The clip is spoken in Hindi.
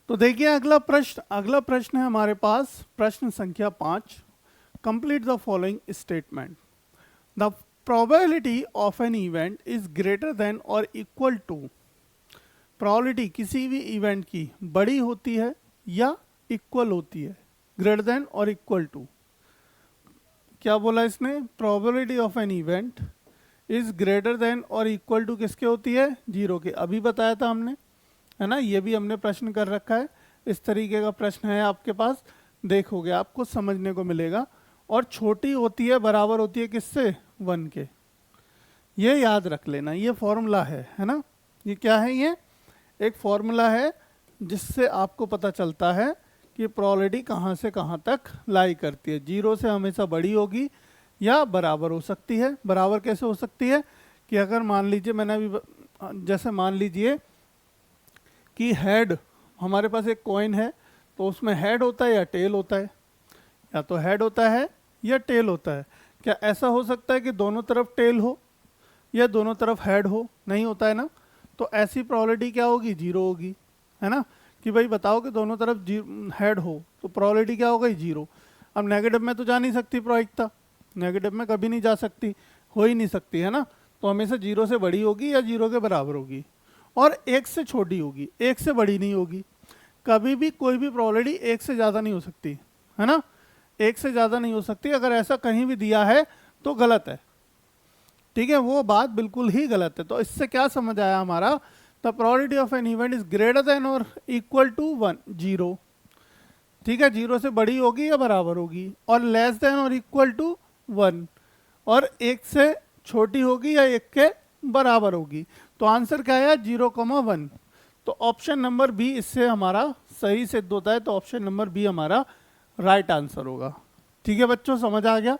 तो देखिए अगला प्रश्न है हमारे पास, प्रश्न संख्या 5। Complete the following statement. The probability of an event is greater than और इक्वल टू। प्रोबेबिलिटी किसी भी इवेंट की बड़ी होती है या इक्वल होती है, ग्रेटर देन और इक्वल टू। क्या बोला इसने? Probability of an event is greater than और इक्वल टू किसके होती है? 0 के। अभी बताया था हमने, है ना, ये भी हमने प्रश्न कर रखा है। इस तरीके का प्रश्न है आपके पास, देखोगे आपको समझने को मिलेगा। और छोटी होती है, बराबर होती है किससे? 1 के। ये याद रख लेना, ये फॉर्मूला है ना। ये क्या है? ये एक फॉर्मूला है जिससे आपको पता चलता है कि प्रोबेबिलिटी कहाँ से कहाँ तक लाई करती है। 0 से हमेशा बड़ी होगी या बराबर हो सकती है। बराबर कैसे हो सकती है? कि अगर मान लीजिए, मैंने अभी जैसे मान लीजिए कि हेड, हमारे पास एक कॉइन है, तो उसमें हेड होता है या टेल होता है? या तो हेड होता है या टेल होता है। क्या ऐसा हो सकता है कि दोनों तरफ टेल हो या दोनों तरफ हेड हो? नहीं होता है ना। तो ऐसी प्रोबेबिलिटी क्या होगी? 0 होगी, है ना। कि भाई बताओ कि दोनों तरफ हेड हो तो प्रोबेबिलिटी क्या हो गई? 0। अब नेगेटिव में तो जा नहीं सकती प्रोबेबिलिटी, नेगेटिव में कभी नहीं जा सकती, हो ही नहीं सकती, है ना। तो हमेशा 0 से बड़ी होगी या 0 के बराबर होगी, और 1 से छोटी होगी, 1 से बड़ी नहीं होगी। कभी भी कोई भी प्रोबेबिलिटी 1 से ज़्यादा नहीं हो सकती, है ना। 1 से ज़्यादा नहीं हो सकती। अगर ऐसा कहीं भी दिया है तो गलत है, ठीक है, वो बात बिल्कुल ही गलत है। तो इससे क्या समझ आया हमारा? The probability of an event is greater than और इक्वल टू 1, 0। ठीक है, 0 से बड़ी होगी या बराबर होगी, और लेस देन और इक्वल टू 1, और 1 से छोटी होगी या 1 के बराबर होगी। तो आंसर क्या है? 0,1। तो ऑप्शन नंबर बी इससे हमारा सही सिद्ध होता है। तो ऑप्शन नंबर बी हमारा राइट आंसर होगा। ठीक है बच्चों, समझ आ गया?